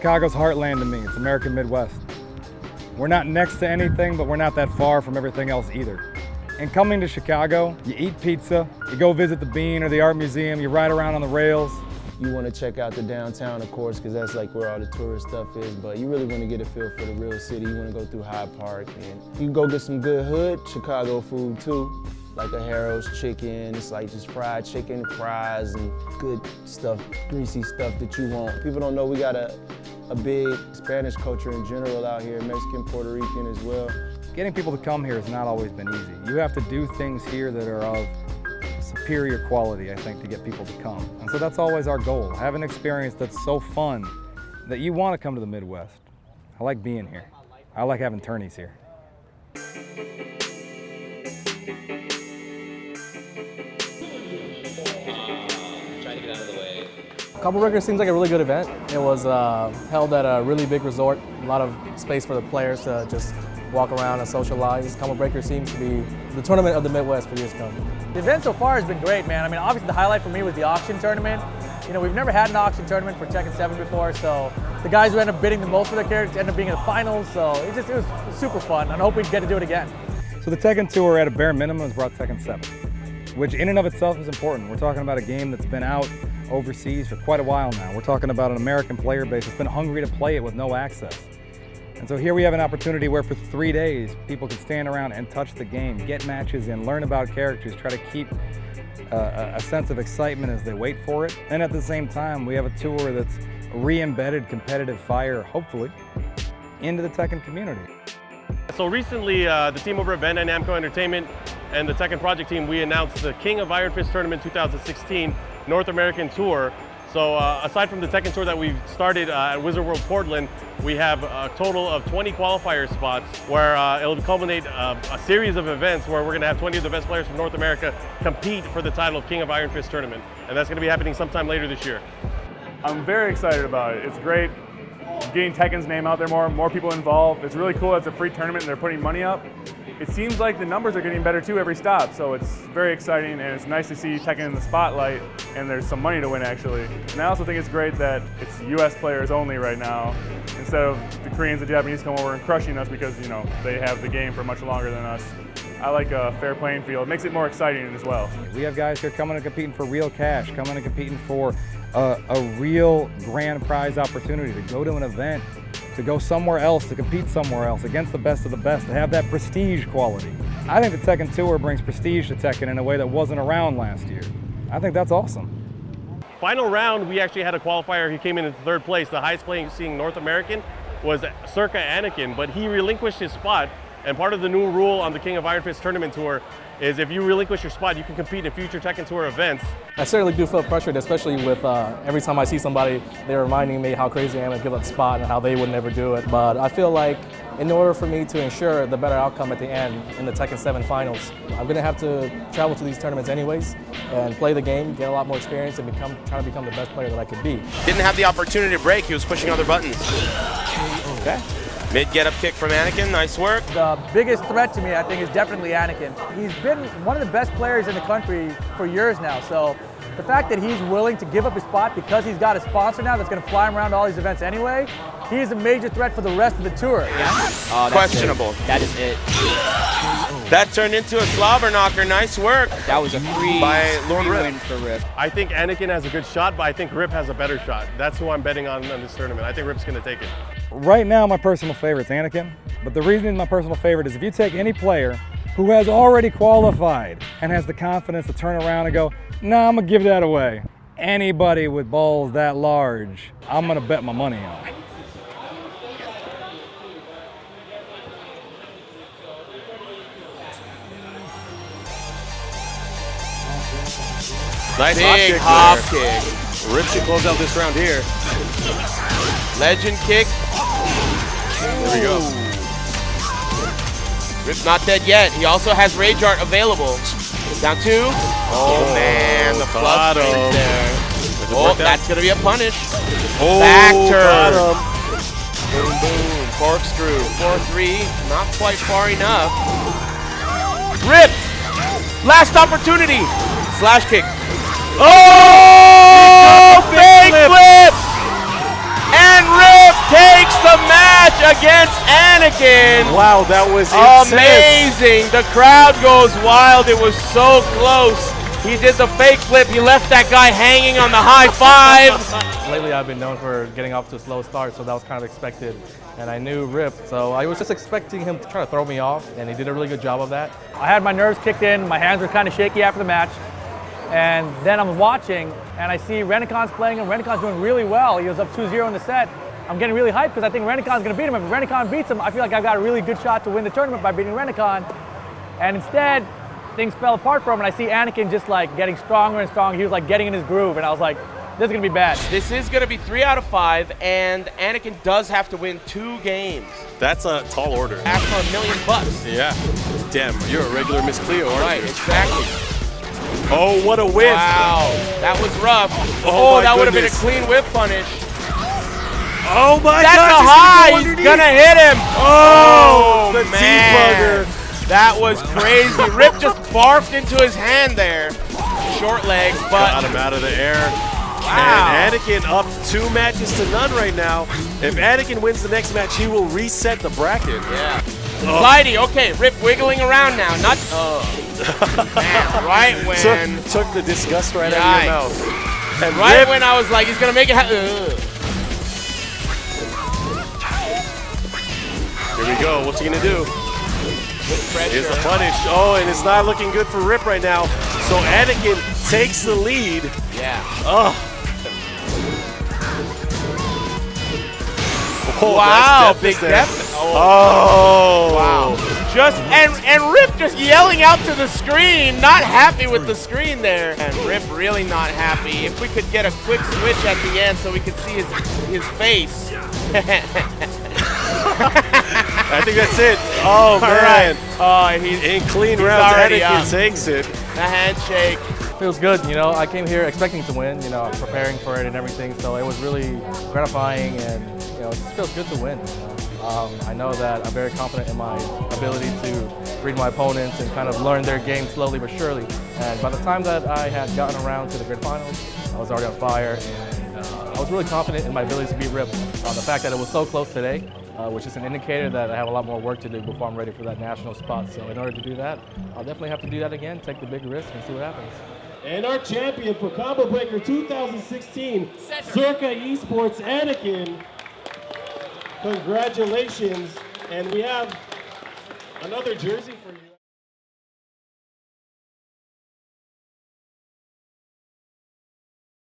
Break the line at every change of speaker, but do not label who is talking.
Chicago's heartland to me. It's American Midwest. We're not next to anything, but we're not that far from everything else either. And coming to Chicago, you eat pizza, you go visit the Bean or the Art Museum, you ride around on the rails.
You want to check out the downtown, of course, because that's like where all the tourist stuff is, but you really want to get a feel for the real city. You want to go through Hyde Park, and you can go get some good hood Chicago food too, like a Harold's chicken. It's like just fried chicken, fries, and good stuff, greasy stuff that you want. People don't know we got a big Spanish culture in general out here, Mexican, Puerto Rican as well.
Getting people to come here has not always been easy. You have to do things here that are of superior quality, I think, to get people to come. And so that's always our goal. Have an experience that's so fun that you want to come to the Midwest. I like being here. I like having tourneys here.
Cabo Breaker seems like a really good event. It was held at a really big resort, a lot of space for the players to just walk around and socialize. Cabo Breaker seems to be the tournament of the Midwest for years to come.
The event so far has been great, man. I mean, obviously the highlight for me was the auction tournament. You know, we've never had an auction tournament for Tekken 7 before, so the guys who end up bidding the most for their characters end up being in the finals, so it was super fun, and I hope we get to do it again.
So the Tekken Tour at a bare minimum has brought Tekken 7, which in and of itself is important. We're talking about a game that's been out overseas for quite a while now. We're talking about an American player base that's been hungry to play it with no access. And so here we have an opportunity where for 3 days, people can stand around and touch the game, get matches in, learn about characters, try to keep a sense of excitement as they wait for it. And at the same time, we have a tour that's re-embedded competitive fire, hopefully, into the Tekken community.
So recently, the team over at Bandai Namco Entertainment and the Tekken Project team, we announced the King of Iron Fist Tournament 2016 North American Tour. So aside from the Tekken Tour that we've started at Wizard World Portland, we have a total of 20 qualifier spots where it'll culminate a series of events where we're going to have 20 of the best players from North America compete for the title of King of Iron Fist Tournament. And that's going to be happening sometime later this year.
I'm very excited about it. It's great getting Tekken's name out there more people involved. It's really cool. It's a free tournament and they're putting money up. It seems like the numbers are getting better too every stop, so it's very exciting and it's nice to see Tekken in the spotlight and there's some money to win actually. And I also think it's great that it's US players only right now instead of the Koreans and Japanese come over and crushing us because, you know, they have the game for much longer than us. I like a fair playing field. It makes it more exciting as well.
We have guys here coming and competing for real cash, coming and competing for a real grand prize opportunity to go to an event, to go somewhere else, to compete somewhere else against the best of the best, to have that prestige quality. I think the Tekken Tour brings prestige to Tekken in a way that wasn't around last year. I think that's awesome.
Final round, we actually had a qualifier. He came in third place. The highest playing North American was Circa Anakin, but he relinquished his spot. And part of the new rule on the King of Iron Fist Tournament Tour is if you relinquish your spot, you can compete in future Tekken Tour events.
I certainly do feel pressured, especially with every time I see somebody, they're reminding me how crazy I am to give up the spot and how they would never do it. But I feel like in order for me to ensure the better outcome at the end in the Tekken 7 finals, I'm going to have to travel to these tournaments anyways and play the game, get a lot more experience, and try to become the best player that I could be.
Didn't have the opportunity to break. He was pushing other buttons.
Okay.
Mid get-up kick from Anakin, nice work.
The biggest threat to me, I think, is definitely Anakin. He's been one of the best players in the country for years now, so the fact that he's willing to give up his spot because he's got a sponsor now that's going to fly him around to all these events anyway, he is a major threat for the rest of the tour.
Yeah. Questionable.
That is it.
That turned into a slobber knocker, nice work.
That was a free win for Rip.
I think Anakin has a good shot, but I think Rip has a better shot. That's who I'm betting on this tournament. I think Rip's going to take it.
Right now, my personal favorite is Anakin, but the reason he's my personal favorite is if you take any player who has already qualified and has the confidence to turn around and go, nah, I'm gonna give that away. Anybody with balls that large, I'm gonna bet my money on.
Nice big hop kick.
Rip should close out this round here.
Legend kick.
There we go.
Rip's not dead yet. He also has Rage Art available. Down two. Oh man, the flush right there. Oh, that's gonna be a punish.
Oh,
back turn.
Boom, boom. Corkscrew.
4-3. Not quite far enough. Rip. Last opportunity. Slash kick. Oh! Fake flip. And Rip takes the match against Anakin.
Wow, that was insane.
Amazing. The crowd goes wild. It was so close. He did the fake flip. He left that guy hanging on the high five.
Lately, I've been known for getting off to a slow start, so that was kind of expected. And I knew Rip, so I was just expecting him to try to throw me off, and he did a really good job of that.
I had my nerves kicked in, my hands were kind of shaky after the match, and then I'm watching, and I see Renicon's playing, and Renicon's doing really well. He was up 2-0 in the set. I'm getting really hyped because I think Renicon's going to beat him. If Renicon beats him, I feel like I've got a really good shot to win the tournament by beating Renicon. And instead, things fell apart for him, and I see Anakin just like getting stronger and stronger. He was like getting in his groove, and I was like, this is gonna be bad.
This is gonna be 3 out of 5, and Anakin does have to win 2 games.
That's a tall order.
After $1 million.
Yeah. Damn, you're a regular Miss Cleo, aren't
Right,
you?
exactly.
Oh, what a whiff.
Wow, that was rough.
Oh,
that would have been a
goodness.
clean whip punish.
Oh my
That's
God.
a high. He's gonna hit him. Oh,
the
man. That was crazy. Rip just barfed into his hand there. Short leg, but
Got him out of the air.
wow.
And Anakin up 2 matches to none right now. If Anakin wins the next match, he will reset the bracket.
Yeah. Slidey, okay, Rip wiggling around now. Not, man, right when.
Took the disgust right out of your mouth. And
Right
Rip,
when I was like, he's gonna make it
here we go. What's he gonna do?
pressure.
Here's the punish. Oh, and it's not looking good for Rip right now. So Anakin takes the lead.
Yeah.
Oh.
Wow,
nice
big
there.
depth.
Oh.
Wow. Just and Rip just yelling out to the screen, not happy with the screen there. And Rip really not happy. If we could get a quick switch at the end so we could see his face.
I think that's it. Oh, man.
Oh, he's
In clean
he's
rounds,
already
Anakin
up.
takes it.
The handshake.
Feels good, you know. I came here expecting to win, you know, preparing for it and everything. So it was really gratifying, and you know, it just feels good to win. You know? I know that I'm very confident in my ability to read my opponents and kind of learn their game slowly but surely. And by the time that I had gotten around to the grid finals, I was already on fire, and I was really confident in my ability to beat Rip. The fact that it was so close today, which is an indicator that I have a lot more work to do before I'm ready for that national spot. So in order to do that, I'll definitely have to do that again, take the big risk, and see what happens.
And our champion for Combo Breaker 2016, Circa Esports, Anakin. Congratulations. And we have another jersey for you.